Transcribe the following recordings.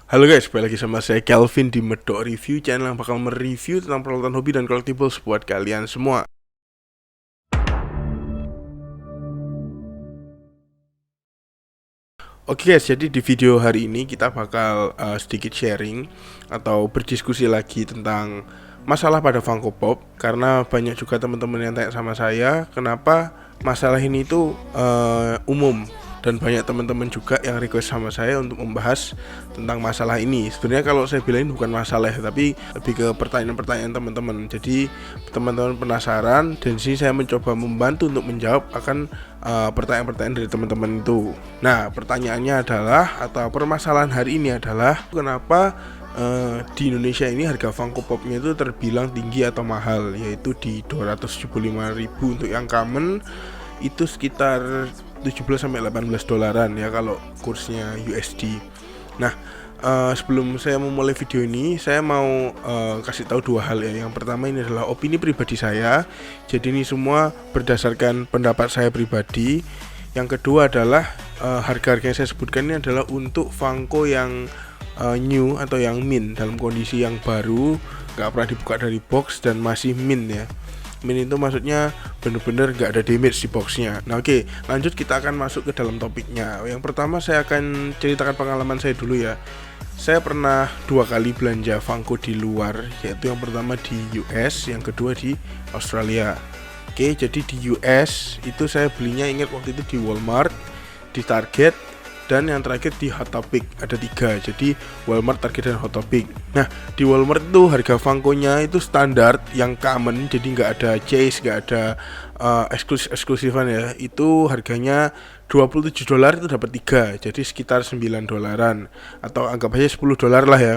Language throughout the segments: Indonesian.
Halo guys, balik lagi sama saya Kelvin di Medok Review, channel yang bakal mereview tentang peralatan hobi dan collectibles buat kalian semua. Oke guys, jadi di video hari ini kita bakal sedikit sharing atau berdiskusi lagi tentang masalah pada Funko Pop. Karena banyak juga teman-teman yang tanya sama saya, kenapa masalah ini tuh umum. Dan banyak teman-teman juga yang request sama saya untuk membahas tentang masalah ini. Sebenarnya kalau saya bilang bukan masalah, tapi lebih ke pertanyaan-pertanyaan teman-teman. Jadi teman-teman penasaran, dan sini saya mencoba membantu untuk menjawab akan pertanyaan-pertanyaan dari teman-teman itu. Nah, pertanyaannya adalah, atau permasalahan hari ini adalah, kenapa di Indonesia ini harga Funko Popnya itu terbilang tinggi atau mahal, yaitu di 275.000 untuk yang common, itu sekitar 17-18 dolaran ya kalau kursnya USD. Nah, sebelum saya memulai video ini, saya mau kasih tahu dua hal ya. Yang pertama, ini adalah opini pribadi saya, jadi ini semua berdasarkan pendapat saya pribadi. Yang kedua adalah harga-harga yang saya sebutkan ini adalah untuk Funko yang new atau yang mint, dalam kondisi yang baru, nggak pernah dibuka dari box dan masih mint ya. Mint itu maksudnya bener-bener gak ada damage di boxnya. Nah oke, lanjut kita akan masuk ke dalam topiknya. Yang pertama saya akan ceritakan pengalaman saya dulu ya. Saya pernah 2 kali belanja Funko di luar, yaitu yang pertama di US, yang kedua di Australia. Oke, jadi di US itu saya belinya, ingat waktu itu di Walmart, di Target, dan yang terakhir di Hot Topic. Ada 3, jadi Walmart, Target, dan Hot Topic. Nah, di Walmart itu harga Funko-nya itu standar yang common, jadi nggak ada chase, nggak ada eksklusifan ya. Itu harganya $27 itu dapat 3, jadi sekitar $9, atau anggap aja $10 lah ya.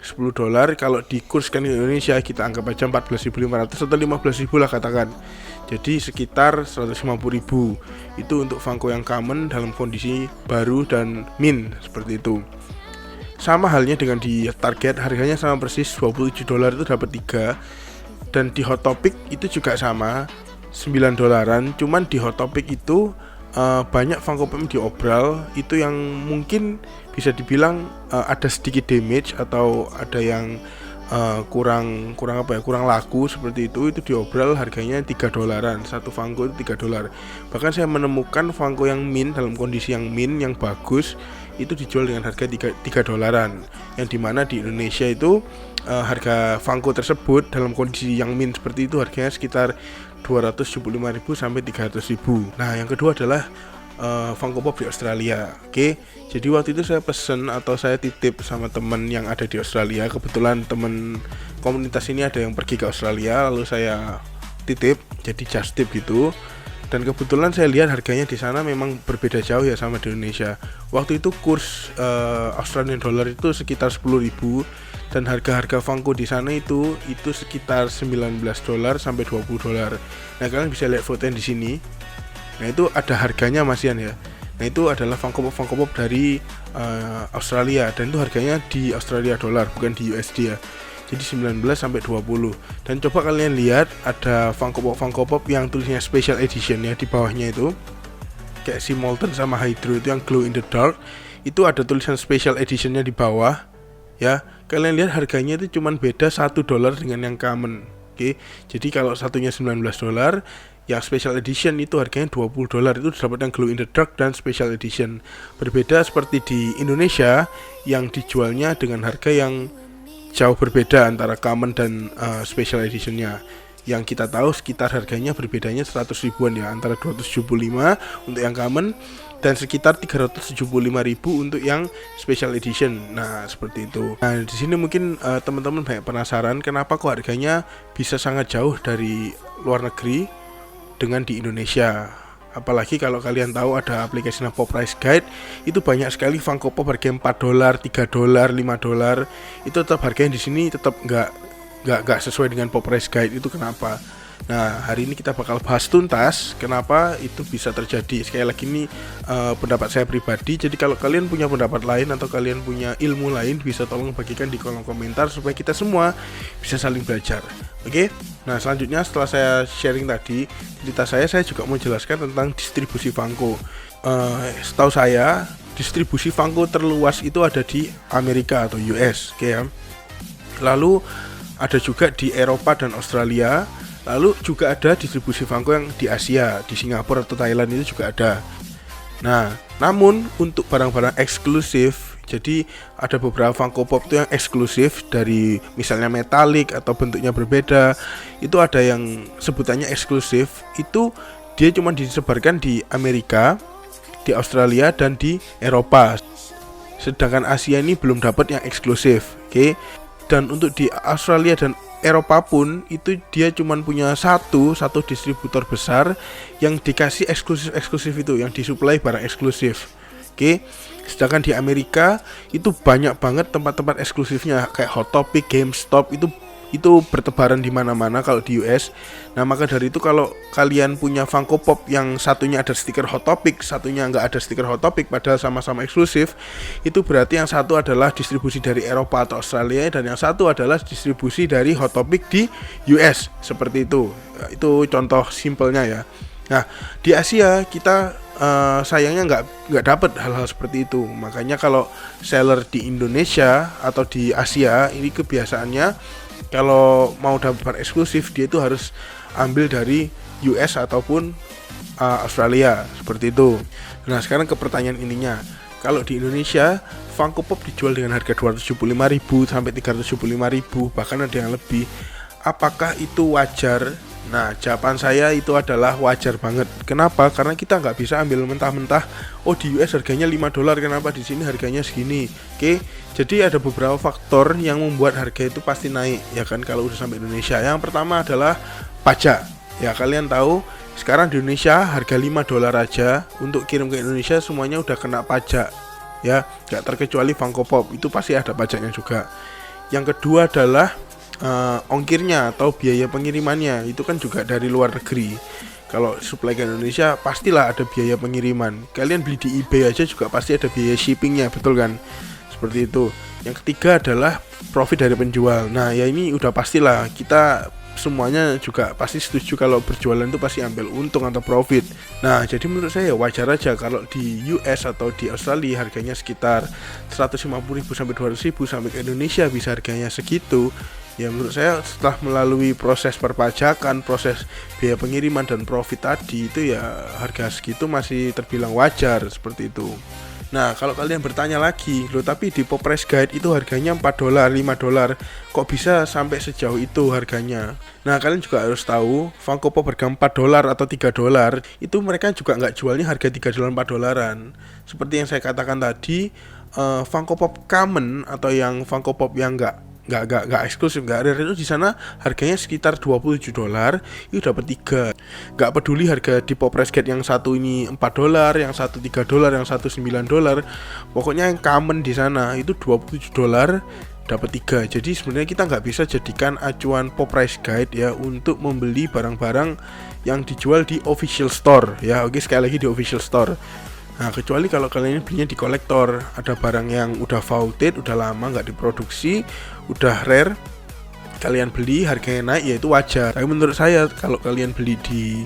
$10 kalau dikurskan ke Indonesia kita anggap aja 14.500 atau 15.000 lah katakan. Jadi sekitar 150.000 itu untuk Funko yang common dalam kondisi baru dan mint seperti itu. Sama halnya dengan di Target, harganya sama persis, $27 itu dapat 3. Dan di Hot Topic itu juga sama, $9. Cuman di Hot Topic itu banyak Funko Pop diobral, itu yang mungkin bisa dibilang ada sedikit damage atau ada yang kurang laku seperti itu diobral, harganya $3. Satu Funko itu $3. Bahkan saya menemukan Funko yang mint, dalam kondisi yang mint, yang bagus, itu dijual dengan harga $3, yang dimana di Indonesia itu harga Funko tersebut dalam kondisi yang mint seperti itu harganya sekitar 275.000 sampai 300.000. Nah, yang kedua adalah Funko Pop di Australia. Oke, jadi waktu itu saya pesen atau saya titip sama teman yang ada di Australia. Kebetulan teman komunitas ini ada yang pergi ke Australia, lalu saya titip, jadi just tip gitu. Dan kebetulan saya lihat harganya di sana memang berbeda jauh ya sama di Indonesia. Waktu itu kurs Australian dollar itu sekitar 10.000, dan harga-harga Funko di sana itu sekitar $19 sampai $20. Nah, kalian bisa lihat fotonya di sini. Nah, itu ada harganya masian ya. Nah, itu adalah Funko Pop dari Australia, dan itu harganya di Australia dolar, bukan di USD ya. Jadi 19 sampai 20. Dan coba kalian lihat, ada Funko Pop yang tulisnya special edition ya di bawahnya itu. Kayak si Molten sama Hydro itu yang glow in the dark, itu ada tulisan special editionnya di bawah ya. Kalian lihat harganya itu cuman beda $1 dengan yang common. Oke, jadi kalau satunya $19, yang special edition itu harganya $20, itu dapat yang glow in the dark dan special edition. Berbeda seperti di Indonesia yang dijualnya dengan harga yang jauh berbeda antara common dan special editionnya. Yang kita tahu sekitar harganya berbedanya 100 ribuan ya, antara 275 untuk yang common dan sekitar 375.000 untuk yang special edition. Nah, seperti itu. Nah, di sini mungkin teman-teman banyak penasaran kenapa kok harganya bisa sangat jauh dari luar negeri dengan di Indonesia. Apalagi kalau kalian tahu ada aplikasi Pop Price Guide, itu banyak sekali Funko Pop harga $4, $3, $5. Itu tetap harganya di sini tetap nggak sesuai dengan Pop Price Guide. Itu kenapa? Nah, hari ini kita bakal bahas tuntas kenapa itu bisa terjadi. Sekali lagi ini pendapat saya pribadi. Jadi kalau kalian punya pendapat lain atau kalian punya ilmu lain, bisa tolong bagikan di kolom komentar supaya kita semua bisa saling belajar. Oke? Nah, selanjutnya setelah saya sharing tadi cerita saya juga mau jelaskan tentang distribusi Funko. Setahu saya distribusi Funko terluas itu ada di Amerika atau US, oke ya. Lalu ada juga di Eropa dan Australia. Lalu juga ada distribusi Funko yang di Asia, di Singapura atau Thailand itu juga ada. Nah, namun untuk barang-barang eksklusif, jadi ada beberapa Funko Pop itu yang eksklusif dari misalnya metalik atau bentuknya berbeda. Itu ada yang sebutannya eksklusif, itu dia cuma disebarkan di Amerika, di Australia dan di Eropa. Sedangkan Asia ini belum dapat yang eksklusif, oke. Dan untuk di Australia dan Eropa pun itu dia cuma punya satu distributor besar yang dikasih eksklusif itu, yang disuplai barang eksklusif. Oke. Sedangkan di Amerika itu banyak banget tempat-tempat eksklusifnya kayak Hot Topic, GameStop itu bertebaran di mana-mana kalau di US. Nah, maka dari itu kalau kalian punya Funko Pop yang satunya ada stiker Hot Topic, satunya nggak ada stiker Hot Topic padahal sama-sama eksklusif, itu berarti yang satu adalah distribusi dari Eropa atau Australia dan yang satu adalah distribusi dari Hot Topic di US. Seperti itu. Itu contoh simpelnya ya. Nah, di Asia kita sayangnya nggak dapat hal-hal seperti itu. Makanya kalau seller di Indonesia atau di Asia ini kebiasaannya kalau mau dapat eksklusif dia itu harus ambil dari US ataupun Australia, seperti itu. Nah, sekarang ke pertanyaan ininya. Kalau di Indonesia Funko Pop dijual dengan harga 275.000 sampai 375.000, bahkan ada yang lebih. Apakah itu wajar? Nah, jawaban saya itu adalah wajar banget. Kenapa? Karena kita nggak bisa ambil mentah-mentah. Oh, di US harganya $5, kenapa di sini harganya segini? Oke, jadi ada beberapa faktor yang membuat harga itu pasti naik, ya kan, kalau udah sampai Indonesia. Yang pertama adalah pajak. Ya, kalian tahu sekarang di Indonesia harga $5 aja untuk kirim ke Indonesia semuanya udah kena pajak. Ya, nggak terkecuali Funko Pop, itu pasti ada pajaknya juga. Yang kedua adalah ongkirnya atau biaya pengirimannya, itu kan juga dari luar negeri. Kalau supply ke Indonesia pastilah ada biaya pengiriman. Kalian beli di eBay aja juga pasti ada biaya shippingnya, betul kan? Seperti itu. Yang ketiga adalah profit dari penjual. Nah, ya ini udah pastilah, kita semuanya juga pasti setuju kalau berjualan itu pasti ambil untung atau profit. Nah, jadi menurut saya wajar aja kalau di US atau di Australia harganya sekitar 150.000 sampai 200.000, sampai ke Indonesia bisa harganya segitu. Ya, menurut saya setelah melalui proses perpajakan, proses biaya pengiriman dan profit tadi, itu ya harga segitu masih terbilang wajar, seperti itu. Nah, kalau kalian bertanya lagi, loh tapi di Pop Price Guide itu harganya $4, $5, kok bisa sampai sejauh itu harganya? Nah, kalian juga harus tahu, Funko Pop harga $4 atau $3, itu mereka juga nggak jualnya harga $3, $4. Seperti yang saya katakan tadi, Funko Pop common atau yang Funko Pop yang nggak eksklusif, nggak rare itu di sana harganya sekitar $27, itu dapat 3. Nggak peduli harga di Pop Price Guide yang satu ini $4, yang satu $3, yang satu $9, pokoknya yang common di sana itu $27 dapat 3. Jadi sebenarnya kita nggak bisa jadikan acuan Pop Price Guide ya untuk membeli barang-barang yang dijual di official store ya. Oke, sekali lagi di official store. Nah, kecuali kalau kalian belinya di kolektor, ada barang yang udah vaulted, udah lama nggak diproduksi, udah rare, kalian beli harganya naik, ya itu wajar. Tapi menurut saya kalau kalian beli di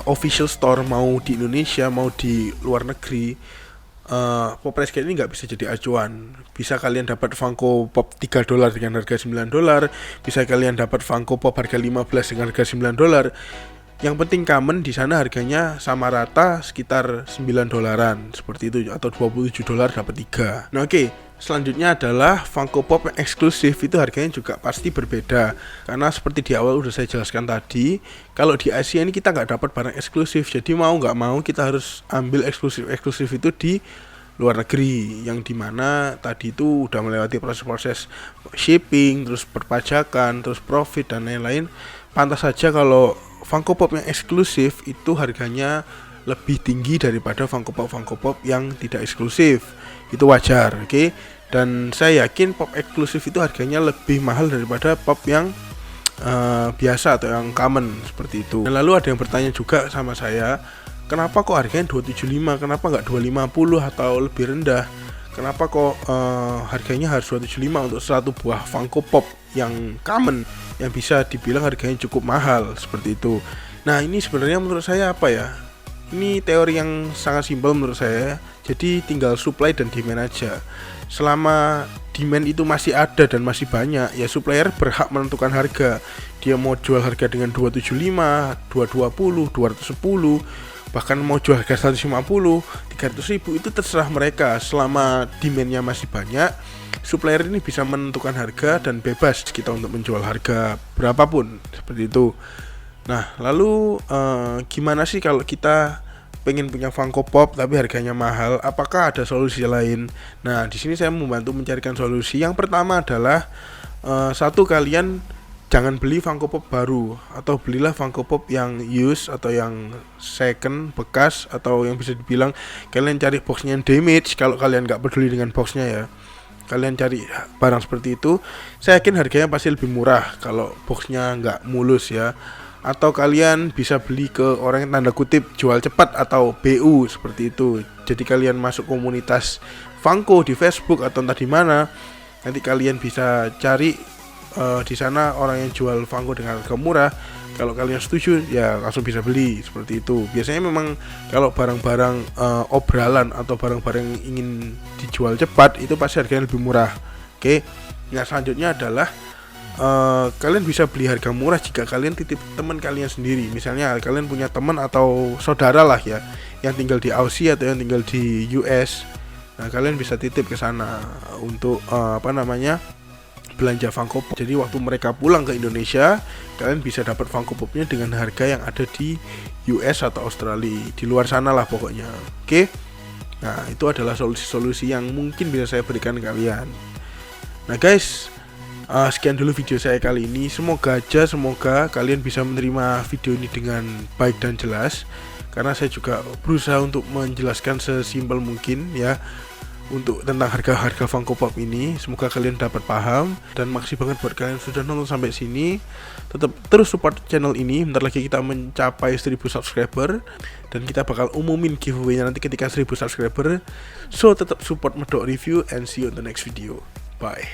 official store, mau di Indonesia mau di luar negeri, Pop Price Guide ini nggak bisa jadi acuan. Bisa kalian dapat Funko Pop $3 dengan harga $9, bisa kalian dapat Funko Pop harga $15 dengan harga $9. Yang penting common di sana harganya sama rata sekitar $9 seperti itu, atau $27 dapat 3. Nah, oke. Selanjutnya adalah Funko Pop yang eksklusif, itu harganya juga pasti berbeda. Karena seperti di awal udah saya jelaskan tadi, kalau di Asia ini kita nggak dapat barang eksklusif. Jadi mau nggak mau kita harus ambil eksklusif itu di luar negeri, yang dimana tadi itu udah melewati proses-proses shipping, terus perpajakan, terus profit dan lain-lain. Pantas saja kalau Funko Pop yang eksklusif itu harganya lebih tinggi daripada Funko Pop yang tidak eksklusif. Itu wajar, oke? Dan saya yakin pop eksklusif itu harganya lebih mahal daripada pop yang biasa atau yang common, seperti itu. Dan lalu ada yang bertanya juga sama saya, kenapa kok harganya 275, kenapa nggak 250 atau lebih rendah? Kenapa kok harganya harus 275 untuk satu buah Funko Pop yang common, yang bisa dibilang harganya cukup mahal, seperti itu. Nah, ini sebenarnya menurut saya apa ya, Ini teori yang sangat simpel menurut saya. Jadi tinggal supply dan demand aja. Selama demand itu masih ada dan masih banyak, ya supplier berhak menentukan harga. Dia mau jual harga dengan 275, 220, 210, bahkan mau jual harga 150, 300 ribu, itu terserah mereka. Selama demandnya masih banyak, supplier ini bisa menentukan harga dan bebas kita untuk menjual harga berapapun, seperti itu. Nah, lalu gimana sih kalau kita pengen punya Funko Pop tapi harganya mahal? Apakah ada solusi lain? Nah, di sini saya membantu mencarikan solusi. Yang pertama adalah satu, kalian jangan beli Funko Pop baru, atau belilah Funko Pop yang used atau yang second, bekas, atau yang bisa dibilang kalian cari boxnya yang damage. Kalau kalian nggak peduli dengan boxnya ya, kalian cari barang seperti itu, saya yakin harganya pasti lebih murah kalau boxnya nggak mulus ya. Atau kalian bisa beli ke orang yang tanda kutip jual cepat atau BU, seperti itu. Jadi kalian masuk komunitas Funko di Facebook atau entah di mana, nanti kalian bisa cari di sana orang yang jual Funko dengan harga murah. Kalau kalian setuju ya langsung bisa beli, seperti itu. Biasanya memang kalau barang-barang obralan atau barang-barang yang ingin dijual cepat itu pasti harganya lebih murah. Oke. Nah, selanjutnya adalah kalian bisa beli harga murah jika kalian titip teman kalian sendiri. Misalnya kalian punya teman atau saudara lah ya, yang tinggal di Aussie atau yang tinggal di US. Nah, kalian bisa titip ke sana untuk belanja Funko Pop. Jadi waktu mereka pulang ke Indonesia, kalian bisa dapat Funko Popnya dengan harga yang ada di US atau Australia, di luar sana lah pokoknya. Oke. Nah, itu adalah solusi-solusi yang mungkin bisa saya berikan ke kalian. Nah guys, sekian dulu video saya kali ini. Semoga kalian bisa menerima video ini dengan baik dan jelas, karena saya juga berusaha untuk menjelaskan sesimpel mungkin ya untuk tentang harga-harga Funko Pop ini. Semoga kalian dapat paham, dan makasih banget buat kalian sudah nonton sampai sini. Tetap terus support channel ini. Bentar lagi kita mencapai 1000 subscriber dan kita bakal umumin giveaway-nya nanti ketika 1000 subscriber. So tetap support Medok Review and see you on the next video. Bye.